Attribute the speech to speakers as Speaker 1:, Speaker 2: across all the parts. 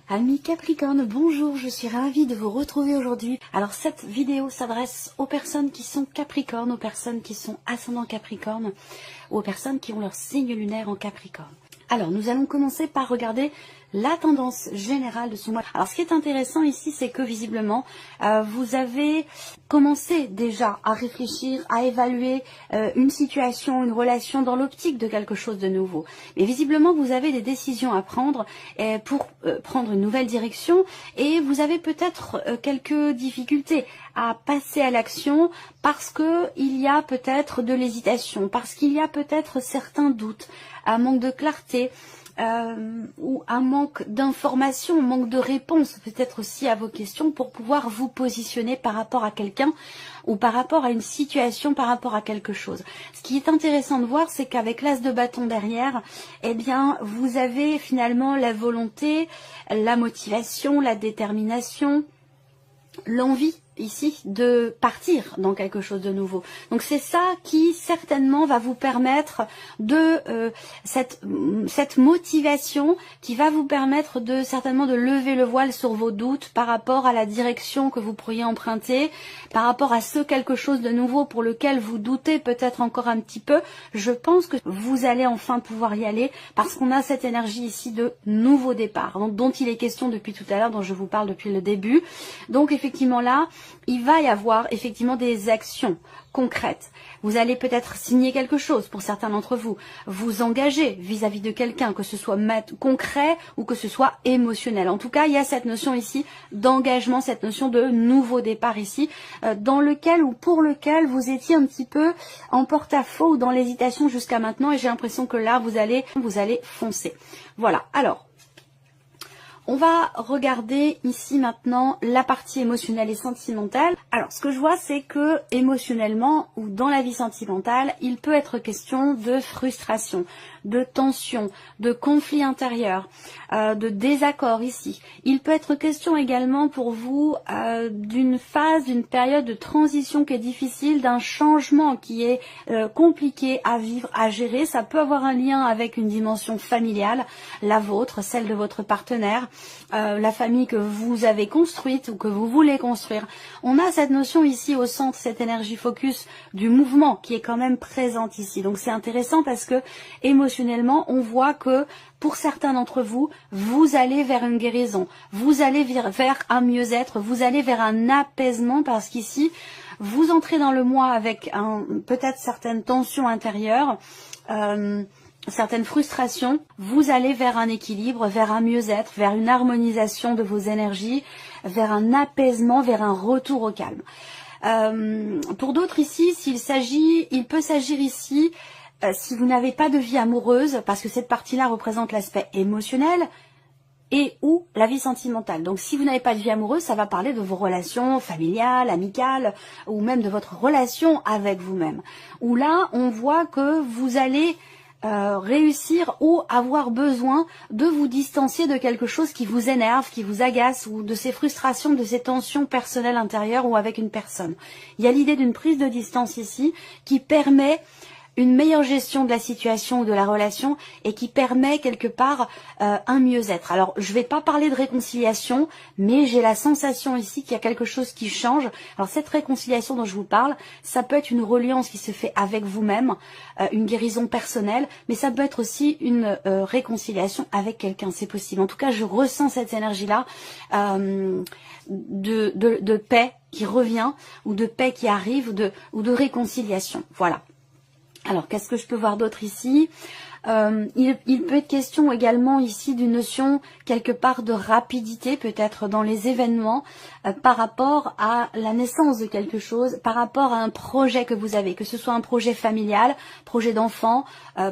Speaker 1: Amis Capricorne, bonjour, je suis ravie de vous retrouver aujourd'hui. Alors cette vidéo s'adresse aux personnes qui sont Capricorne, aux personnes qui sont ascendant Capricorne, ou aux personnes qui ont leur signe lunaire en Capricorne. Alors nous allons commencer par regarder la tendance générale de ce mois. Alors ce qui est intéressant ici, c'est que visiblement, vous avez commencé déjà à réfléchir, à évaluer une situation, une relation dans l'optique de quelque chose de nouveau. Mais visiblement, vous avez des décisions à prendre pour prendre une nouvelle direction et vous avez peut-être quelques difficultés à passer à l'action parce que il y a peut-être de l'hésitation, parce qu'il y a peut-être certains doutes, un manque de clarté, ou un manque d'informations, un manque de réponses peut-être aussi à vos questions pour pouvoir vous positionner par rapport à quelqu'un ou par rapport à une situation, par rapport à quelque chose. Ce qui est intéressant de voir, c'est qu'avec l'as de bâton derrière, eh bien, vous avez finalement la volonté, la motivation, la détermination, l'envie ici de partir dans quelque chose de nouveau. Donc c'est ça qui certainement va vous permettre de cette motivation qui va vous permettre de certainement de lever le voile sur vos doutes par rapport à la direction que vous pourriez emprunter, par rapport à ce quelque chose de nouveau pour lequel vous doutez peut-être encore un petit peu. Je pense que vous allez enfin pouvoir y aller parce qu'on a cette énergie ici de nouveau départ dont il est question depuis tout à l'heure, dont je vous parle depuis le début. Donc effectivement là, il va y avoir effectivement des actions concrètes. Vous allez peut-être signer quelque chose pour certains d'entre vous, vous engager vis-à-vis de quelqu'un, que ce soit concret ou que ce soit émotionnel. En tout cas, il y a cette notion ici d'engagement, cette notion de nouveau départ ici, dans lequel ou pour lequel vous étiez un petit peu en porte-à-faux ou dans l'hésitation jusqu'à maintenant et j'ai l'impression que là, vous allez foncer. Voilà, alors. On va regarder ici maintenant la partie émotionnelle et sentimentale. Alors, ce que je vois, c'est que émotionnellement ou dans la vie sentimentale, il peut être question de frustration, de tension, de conflit intérieur, de désaccord ici. Il peut être question également pour vous d'une phase, d'une période de transition qui est difficile, d'un changement qui est compliqué à vivre, à gérer. Ça peut avoir un lien avec une dimension familiale, la vôtre, celle de votre partenaire. La famille que vous avez construite ou que vous voulez construire. On a cette notion ici au centre, cette énergie focus du mouvement qui est quand même présente ici. Donc c'est intéressant parce que émotionnellement, on voit que pour certains d'entre vous, vous allez vers une guérison, vous allez vers un mieux-être, vous allez vers un apaisement parce qu'ici, vous entrez dans le mois avec peut-être certaines tensions intérieures, certaines frustrations, vous allez vers un équilibre, vers un mieux-être, vers une harmonisation de vos énergies, vers un apaisement, vers un retour au calme. Pour d'autres ici, il peut s'agir ici, si vous n'avez pas de vie amoureuse, parce que cette partie-là représente l'aspect émotionnel, et ou la vie sentimentale. Donc si vous n'avez pas de vie amoureuse, ça va parler de vos relations familiales, amicales, ou même de votre relation avec vous-même. Où là, on voit que vous allez réussir ou avoir besoin de vous distancier de quelque chose qui vous énerve, qui vous agace ou de ces frustrations, de ces tensions personnelles intérieures ou avec une personne. Il y a l'idée d'une prise de distance ici qui permet une meilleure gestion de la situation ou de la relation et qui permet quelque part un mieux-être. Alors, je ne vais pas parler de réconciliation, mais j'ai la sensation ici qu'il y a quelque chose qui change. Alors, cette réconciliation dont je vous parle, ça peut être une reliance qui se fait avec vous-même, une guérison personnelle, mais ça peut être aussi une réconciliation avec quelqu'un, c'est possible. En tout cas, je ressens cette énergie-là de paix qui revient, ou de paix qui arrive, ou de réconciliation. Voilà. Alors, qu'est-ce que je peux voir d'autre ici? Il peut être question également ici d'une notion quelque part de rapidité, peut-être dans les événements, par rapport à la naissance de quelque chose, par rapport à un projet que vous avez, que ce soit un projet familial, projet d'enfant,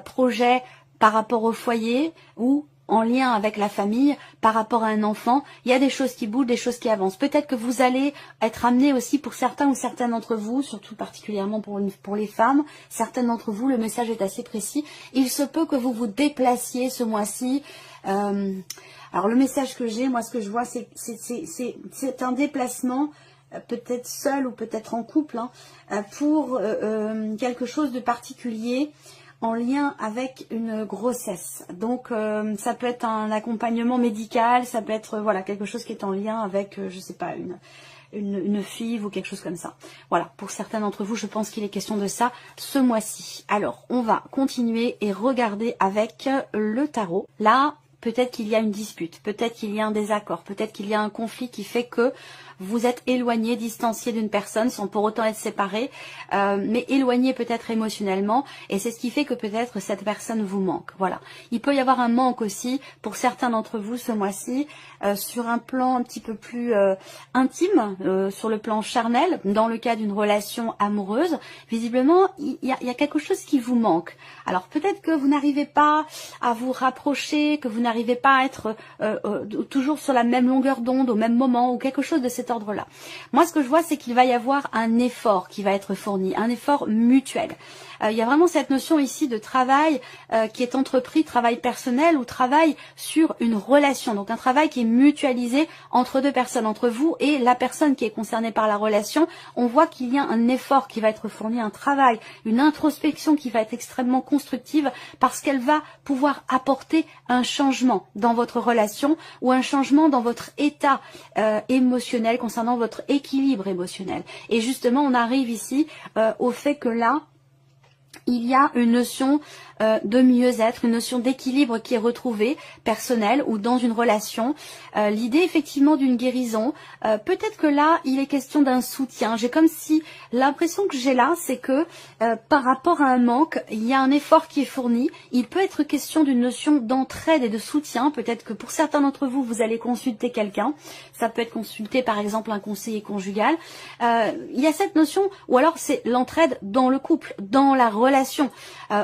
Speaker 1: projet par rapport au foyer ou en lien avec la famille, par rapport à un enfant, il y a des choses qui bougent, des choses qui avancent. Peut-être que vous allez être amené aussi pour certains ou certaines d'entre vous, surtout particulièrement pour les femmes, certaines d'entre vous, le message est assez précis. Il se peut que vous vous déplaciez ce mois-ci. Alors le message que j'ai, moi ce que je vois, c'est un déplacement, peut-être seul ou peut-être en couple, pour quelque chose de particulier. en lien avec une grossesse. Donc ça peut être un accompagnement médical, ça peut être voilà quelque chose qui est en lien avec, je sais pas, une FIV ou quelque chose comme ça. Voilà, pour certains d'entre vous, je pense qu'il est question de ça ce mois-ci. Alors, on va continuer et regarder avec le tarot. Là, peut-être qu'il y a une dispute, peut-être qu'il y a un désaccord, peut-être qu'il y a un conflit qui fait que vous êtes éloigné, distancié d'une personne sans pour autant être séparé, mais éloigné peut-être émotionnellement, et c'est ce qui fait que peut-être cette personne vous manque. Voilà. Il peut y avoir un manque aussi pour certains d'entre vous ce mois-ci, sur un plan un petit peu plus intime, sur le plan charnel, dans le cas d'une relation amoureuse. Visiblement, il y a quelque chose qui vous manque. Alors peut-être que vous n'arrivez pas à vous rapprocher, que vous n'arrivez pas à être toujours sur la même longueur d'onde au même moment, ou quelque chose de cet ordre-là. Moi, ce que je vois, c'est qu'il va y avoir un effort qui va être fourni, un effort mutuel. Il y a vraiment cette notion ici de travail qui est entrepris, travail personnel ou travail sur une relation. Donc un travail qui est mutualisé entre deux personnes, entre vous et la personne qui est concernée par la relation. On voit qu'il y a un effort qui va être fourni, un travail, une introspection qui va être extrêmement constructive parce qu'elle va pouvoir apporter un changement dans votre relation ou un changement dans votre état émotionnel concernant votre équilibre émotionnel. Et justement, on arrive ici au fait que là, il y a une notion de mieux-être, une notion d'équilibre qui est retrouvée, personnelle ou dans une relation. L'idée effectivement d'une guérison, peut-être que là, il est question d'un soutien. J'ai comme si, l'impression que j'ai là, c'est que par rapport à un manque, il y a un effort qui est fourni. Il peut être question d'une notion d'entraide et de soutien. Peut-être que pour certains d'entre vous, vous allez consulter quelqu'un. Ça peut être consulter par exemple un conseiller conjugal. Il y a cette notion, ou alors c'est l'entraide dans le couple, dans la relation.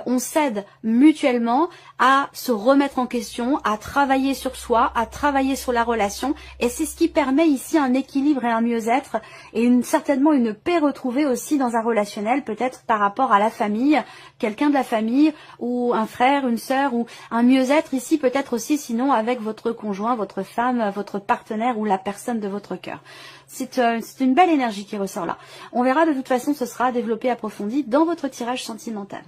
Speaker 1: On s'aide mutuellement à se remettre en question, à travailler sur soi, à travailler sur la relation, et c'est ce qui permet ici un équilibre et un mieux-être et certainement une paix retrouvée aussi dans un relationnel, peut-être par rapport à la famille, quelqu'un de la famille ou un frère, une sœur, ou un mieux-être ici peut-être aussi sinon avec votre conjoint, votre femme, votre partenaire ou la personne de votre cœur. C'est une belle énergie qui ressort là. On verra, de toute façon, ce sera développé, approfondi dans votre tirage sentimental.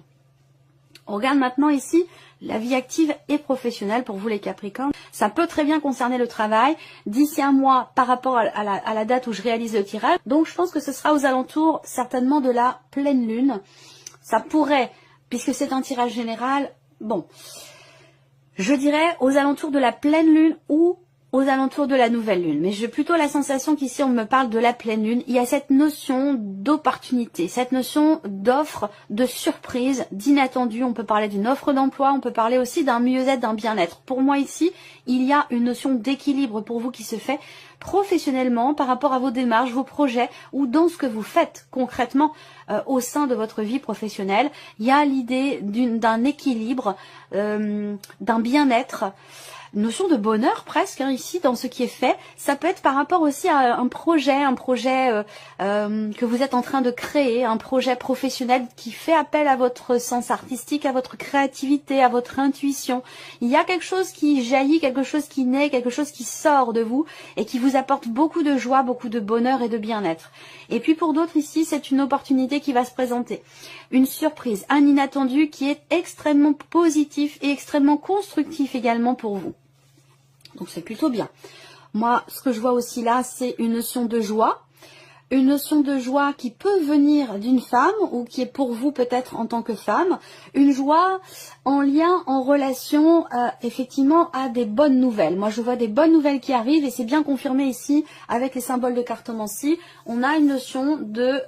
Speaker 1: On regarde maintenant ici la vie active et professionnelle pour vous les Capricornes. Ça peut très bien concerner le travail d'ici un mois par rapport à la date où je réalise le tirage. Donc je pense que ce sera aux alentours certainement de la pleine lune. Ça pourrait, puisque c'est un tirage général, bon, je dirais aux alentours de la pleine lune ou aux alentours de la nouvelle lune. Mais j'ai plutôt la sensation qu'ici on me parle de la pleine lune. Il y a cette notion d'opportunité, cette notion d'offre, de surprise, d'inattendu. On peut parler d'une offre d'emploi, on peut parler aussi d'un mieux-être, d'un bien-être. Pour moi ici, il y a une notion d'équilibre pour vous qui se fait professionnellement par rapport à vos démarches, vos projets ou dans ce que vous faites concrètement au sein de votre vie professionnelle. Il y a l'idée d'un équilibre, d'un bien-être, notion de bonheur presque ici dans ce qui est fait. Ça peut être par rapport aussi à un projet que vous êtes en train de créer, un projet professionnel qui fait appel à votre sens artistique, à votre créativité, à votre intuition. Il y a quelque chose qui jaillit, quelque chose qui naît, quelque chose qui sort de vous et qui vous apporte beaucoup de joie, beaucoup de bonheur et de bien-être. Et puis pour d'autres ici, c'est une opportunité qui va se présenter. Une surprise, un inattendu qui est extrêmement positif et extrêmement constructif également pour vous. Donc c'est plutôt bien. Moi, ce que je vois aussi là, c'est une notion de joie. Une notion de joie qui peut venir d'une femme ou qui est pour vous peut-être en tant que femme. Une joie en lien, en relation effectivement à des bonnes nouvelles. Moi, je vois des bonnes nouvelles qui arrivent et c'est bien confirmé ici avec les symboles de cartomancie. On a une notion de...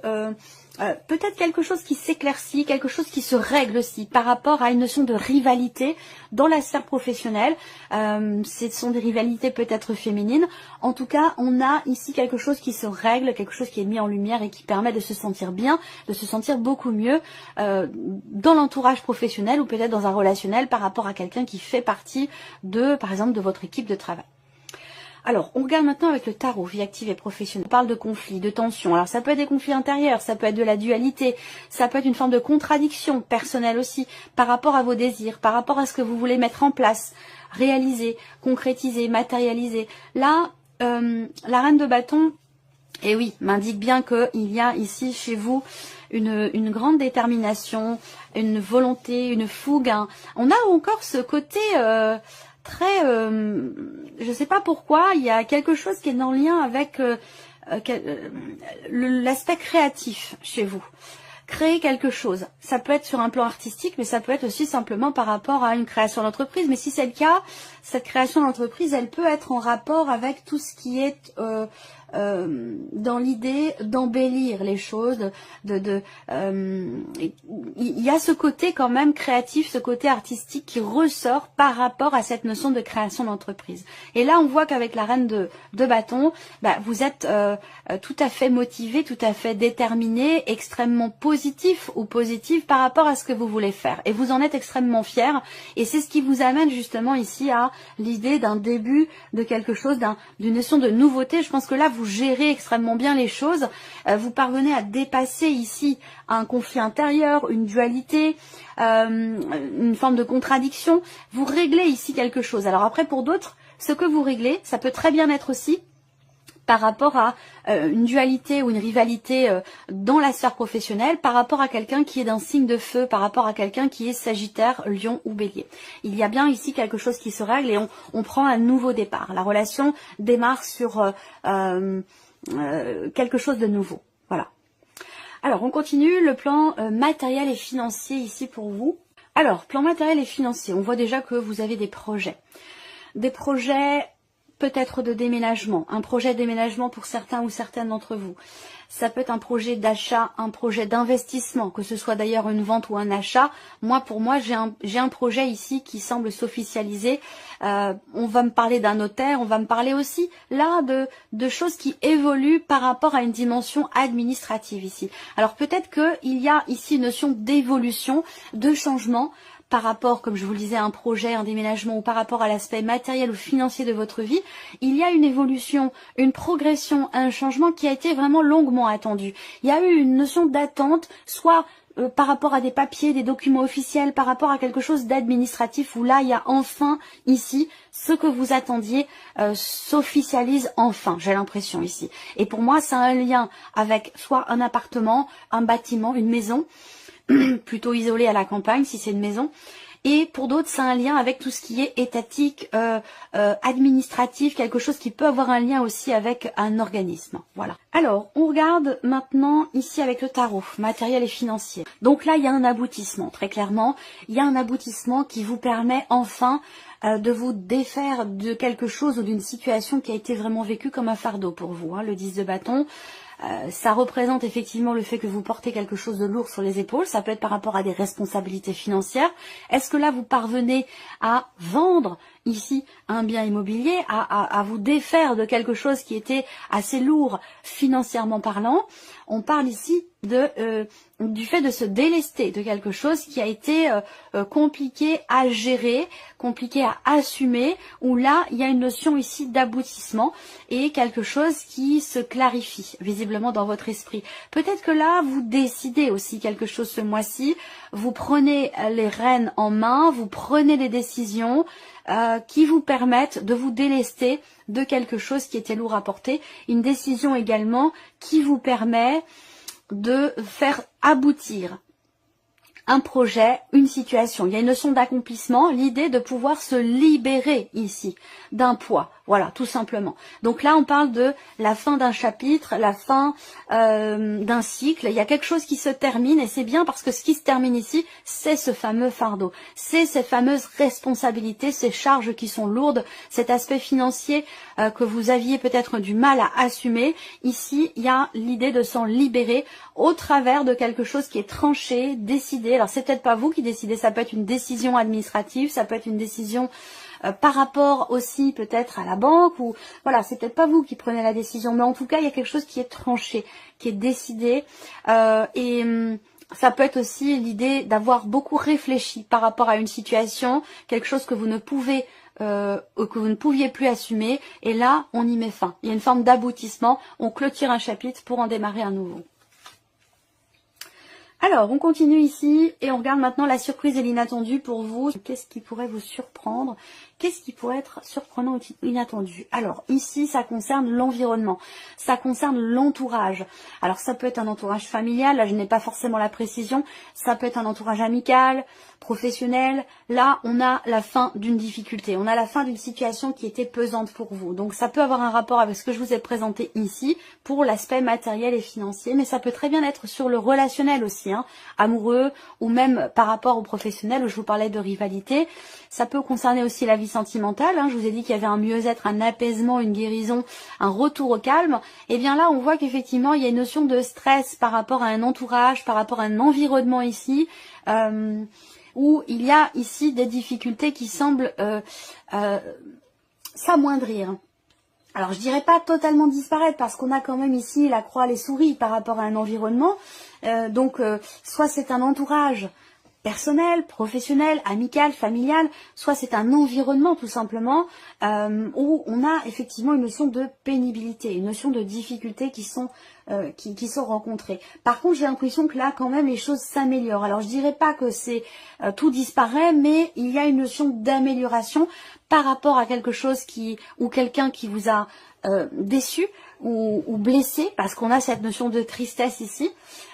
Speaker 1: peut-être quelque chose qui s'éclaircit, quelque chose qui se règle aussi par rapport à une notion de rivalité dans la sphère professionnelle. Ce sont des rivalités peut-être féminines. En tout cas, on a ici quelque chose qui se règle, quelque chose qui est mis en lumière et qui permet de se sentir bien, de se sentir beaucoup mieux dans l'entourage professionnel ou peut-être dans un relationnel par rapport à quelqu'un qui fait partie de, par exemple, de votre équipe de travail. Alors, on regarde maintenant avec le tarot, vie active et professionnelle. On parle de conflits, de tensions. Alors, ça peut être des conflits intérieurs, ça peut être de la dualité, ça peut être une forme de contradiction personnelle aussi, par rapport à vos désirs, par rapport à ce que vous voulez mettre en place, réaliser, concrétiser, matérialiser. Là, la reine de bâton, Et oui, m'indique bien qu'il y a ici chez vous une grande détermination, une volonté, une fougue. On a encore ce côté très... je ne sais pas pourquoi, il y a quelque chose qui est en lien avec l'aspect créatif chez vous. Créer quelque chose, ça peut être sur un plan artistique, mais ça peut être aussi simplement par rapport à une création d'entreprise. Mais si c'est le cas, cette création d'entreprise, elle peut être en rapport avec tout ce qui est dans l'idée d'embellir les choses. Il y a ce côté quand même créatif, ce côté artistique qui ressort par rapport à cette notion de création d'entreprise. Et là, on voit qu'avec la reine de bâton, vous êtes tout à fait motivé, tout à fait déterminé, extrêmement positif ou positive par rapport à ce que vous voulez faire. Et vous en êtes extrêmement fier. Et c'est ce qui vous amène justement ici à l'idée d'un début de quelque chose, d'une notion de nouveauté. Je pense que là, vous gérez extrêmement bien les choses. Vous parvenez à dépasser ici un conflit intérieur, une dualité, une forme de contradiction. Vous réglez ici quelque chose. Alors après, pour d'autres, ce que vous réglez, ça peut très bien être aussi par rapport à une dualité ou une rivalité dans la sphère professionnelle, par rapport à quelqu'un qui est d'un signe de feu, par rapport à quelqu'un qui est Sagittaire, Lion ou Bélier. Il y a bien ici quelque chose qui se règle et on prend un nouveau départ. La relation démarre sur quelque chose de nouveau. Voilà. Alors, on continue le plan matériel et financier ici pour vous. Alors, plan matériel et financier, on voit déjà que vous avez des projets. Des projets peut-être de déménagement, un projet de déménagement pour certains ou certaines d'entre vous. Ça peut être un projet d'achat, un projet d'investissement, que ce soit d'ailleurs une vente ou un achat. Pour moi, j'ai un projet ici qui semble s'officialiser. On va me parler d'un notaire, on va me parler aussi là de choses qui évoluent par rapport à une dimension administrative ici. Alors peut-être qu'il y a ici une notion d'évolution, de changement, par rapport, comme je vous le disais, à un projet, un déménagement ou par rapport à l'aspect matériel ou financier de votre vie, il y a une évolution, une progression, un changement qui a été vraiment longuement attendu. Il y a eu une notion d'attente, soit par rapport à des papiers, des documents officiels, par rapport à quelque chose d'administratif où là, il y a enfin ici, ce que vous attendiez s'officialise enfin, j'ai l'impression ici. Et pour moi, ça a un lien avec soit un appartement, un bâtiment, une maison, plutôt isolé à la campagne si c'est une maison, et pour d'autres c'est un lien avec tout ce qui est étatique, administratif, quelque chose qui peut avoir un lien aussi avec un organisme. Voilà. Alors on regarde maintenant ici avec le tarot, matériel et financier. Donc là il y a un aboutissement, très clairement, il y a un aboutissement qui vous permet enfin de vous défaire de quelque chose ou d'une situation qui a été vraiment vécue comme un fardeau pour vous, le 10 de bâton. Ça représente effectivement le fait que vous portez quelque chose de lourd sur les épaules. Ça peut être par rapport à des responsabilités financières. Est-ce que là, vous parvenez à vendre ici un bien immobilier, à vous défaire de quelque chose qui était assez lourd financièrement parlant? On parle ici du fait de se délester de quelque chose qui a été compliqué à gérer, compliqué à assumer, où là, il y a une notion ici d'aboutissement et quelque chose qui se clarifie visiblement dans votre esprit. Peut-être que là, vous décidez aussi quelque chose ce mois-ci, vous prenez les rênes en main, vous prenez les décisions qui vous permettent de vous délester de quelque chose qui était lourd à porter. Une décision également qui vous permet de faire aboutir un projet, une situation. Il y a une notion d'accomplissement, l'idée de pouvoir se libérer ici d'un poids. Voilà, tout simplement. Donc là, on parle de la fin d'un chapitre, la fin d'un cycle. Il y a quelque chose qui se termine et c'est bien parce que ce qui se termine ici, c'est ce fameux fardeau. C'est ces fameuses responsabilités, ces charges qui sont lourdes, cet aspect financier que vous aviez peut-être du mal à assumer. Ici, il y a l'idée de s'en libérer au travers de quelque chose qui est tranché, décidé. Alors, c'est peut-être pas vous qui décidez, ça peut être une décision administrative, ça peut être une décision par rapport aussi peut-être à la banque, ou voilà, c'est peut-être pas vous qui prenez la décision, mais en tout cas il y a quelque chose qui est tranché, qui est décidé, et ça peut être aussi l'idée d'avoir beaucoup réfléchi par rapport à une situation, quelque chose que vous ne pouvez que vous ne pouviez plus assumer, et là on y met fin. Il y a une forme d'aboutissement, on clôture un chapitre pour en démarrer un nouveau. Alors, on continue ici et on regarde maintenant la surprise et l'inattendu pour vous. Qu'est-ce qui pourrait vous surprendre? Qu'est-ce qui pourrait être surprenant ou inattendu? Alors, ici, ça concerne l'environnement. Ça concerne l'entourage. Alors, ça peut être un entourage familial. Là, je n'ai pas forcément la précision. Ça peut être un entourage amical, professionnel. Là, on a la fin d'une difficulté. On a la fin d'une situation qui était pesante pour vous. Donc, ça peut avoir un rapport avec ce que je vous ai présenté ici pour l'aspect matériel et financier. Mais ça peut très bien être sur le relationnel aussi, hein, amoureux ou même par rapport au professionnel où je vous parlais de rivalité. Ça peut concerner aussi la vie sentimentale. Hein. Je vous ai dit qu'il y avait un mieux-être, un apaisement, une guérison, un retour au calme. Et bien là, on voit qu'effectivement, il y a une notion de stress par rapport à un entourage, par rapport à un environnement ici. Où il y a ici des difficultés qui semblent s'amoindrir. Alors je dirais pas totalement disparaître parce qu'on a quand même ici la croix, les souris par rapport à un environnement. Soit c'est un entourage personnel, professionnel, amical, familial, soit c'est un environnement tout simplement où on a effectivement une notion de pénibilité, une notion de difficultés qui sont rencontrées. Par contre, j'ai l'impression que là, quand même, les choses s'améliorent. Alors, je dirais pas que c'est tout disparaît, mais il y a une notion d'amélioration par rapport à quelque chose ou quelqu'un qui vous a déçu ou blessé, parce qu'on a cette notion de tristesse ici,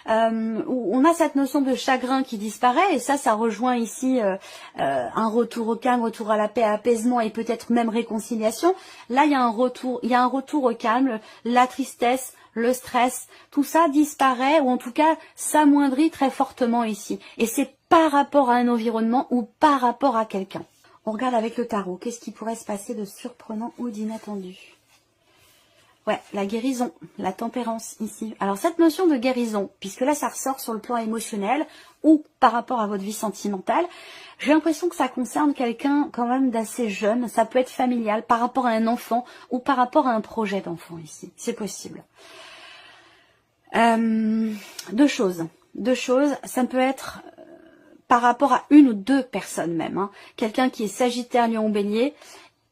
Speaker 1: où on a cette notion de chagrin qui disparaît, et ça rejoint ici un retour au calme, retour à la paix, apaisement et peut-être même réconciliation. Là, il y a un retour au calme, la tristesse, le stress, tout ça disparaît, ou en tout cas s'amoindrit très fortement ici. Et c'est par rapport à un environnement ou par rapport à quelqu'un. On regarde avec le tarot, qu'est-ce qui pourrait se passer de surprenant ou d'inattendu? Ouais, la guérison, la tempérance ici. Alors cette notion de guérison, puisque là ça ressort sur le plan émotionnel ou par rapport à votre vie sentimentale, j'ai l'impression que ça concerne quelqu'un quand même d'assez jeune. Ça peut être familial, par rapport à un enfant ou par rapport à un projet d'enfant ici. C'est possible. Deux choses. Ça peut être par rapport à une ou deux personnes même. Hein. Quelqu'un qui est Sagittaire, Lion ou Bélier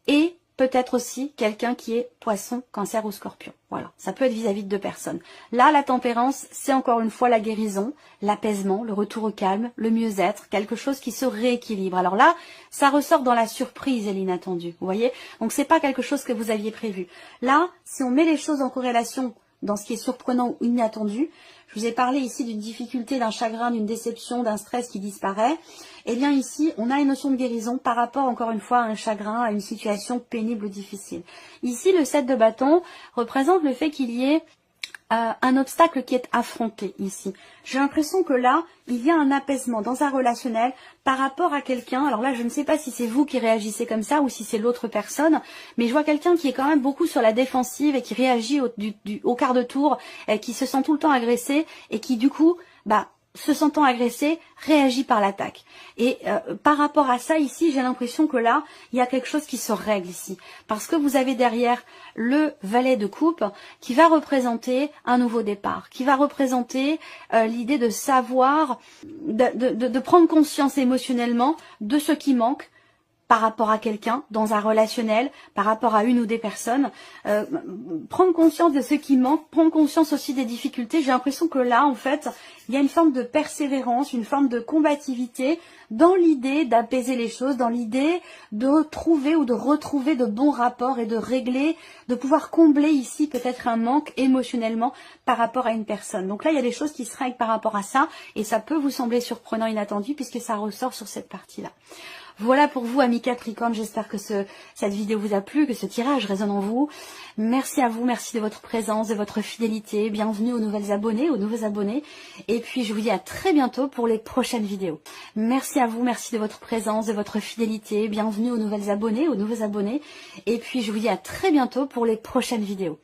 Speaker 1: et peut-être aussi quelqu'un qui est Poisson, Cancer ou Scorpion. Voilà, ça peut être vis-à-vis de deux personnes. Là, la tempérance, c'est encore une fois la guérison, l'apaisement, le retour au calme, le mieux-être, quelque chose qui se rééquilibre. Alors là, ça ressort dans la surprise et l'inattendu, vous voyez. Donc c'est pas quelque chose que vous aviez prévu. Là, si on met les choses en corrélation dans ce qui est surprenant ou inattendu, je vous ai parlé ici d'une difficulté, d'un chagrin, d'une déception, d'un stress qui disparaît. Eh bien ici, on a une notion de guérison par rapport encore une fois à un chagrin, à une situation pénible ou difficile. Ici, le 7 de bâton représente le fait qu'il y ait un obstacle qui est affronté ici. J'ai l'impression que là, il y a un apaisement dans un relationnel par rapport à quelqu'un. Alors là, je ne sais pas si c'est vous qui réagissez comme ça ou si c'est l'autre personne, mais je vois quelqu'un qui est quand même beaucoup sur la défensive et qui réagit au quart de tour, et qui se sent tout le temps agressé et qui du coup, se sentant agressé, réagit par l'attaque. Et par rapport à ça, ici, j'ai l'impression que là, il y a quelque chose qui se règle ici. Parce que vous avez derrière le valet de coupe qui va représenter un nouveau départ, qui va représenter l'idée de savoir, de prendre conscience émotionnellement de ce qui manque, par rapport à quelqu'un, dans un relationnel, par rapport à une ou des personnes, prendre conscience de ce qui manque, prendre conscience aussi des difficultés. J'ai l'impression que là, en fait, il y a une forme de persévérance, une forme de combativité dans l'idée d'apaiser les choses, dans l'idée de trouver ou de retrouver de bons rapports et de régler, de pouvoir combler ici peut-être un manque émotionnellement par rapport à une personne. Donc là, il y a des choses qui se règlent par rapport à ça et ça peut vous sembler surprenant, inattendu, puisque ça ressort sur cette partie-là. Voilà pour vous, amis Capricorne, j'espère que cette vidéo vous a plu, que ce tirage résonne en vous. Merci à vous, merci de votre présence, de votre fidélité. Bienvenue aux nouvelles abonnées, aux nouveaux abonnés. Et puis, je vous dis à très bientôt pour les prochaines vidéos. Merci à vous, merci de votre présence, de votre fidélité. Bienvenue aux nouvelles abonnées, aux nouveaux abonnés. Et puis, je vous dis à très bientôt pour les prochaines vidéos.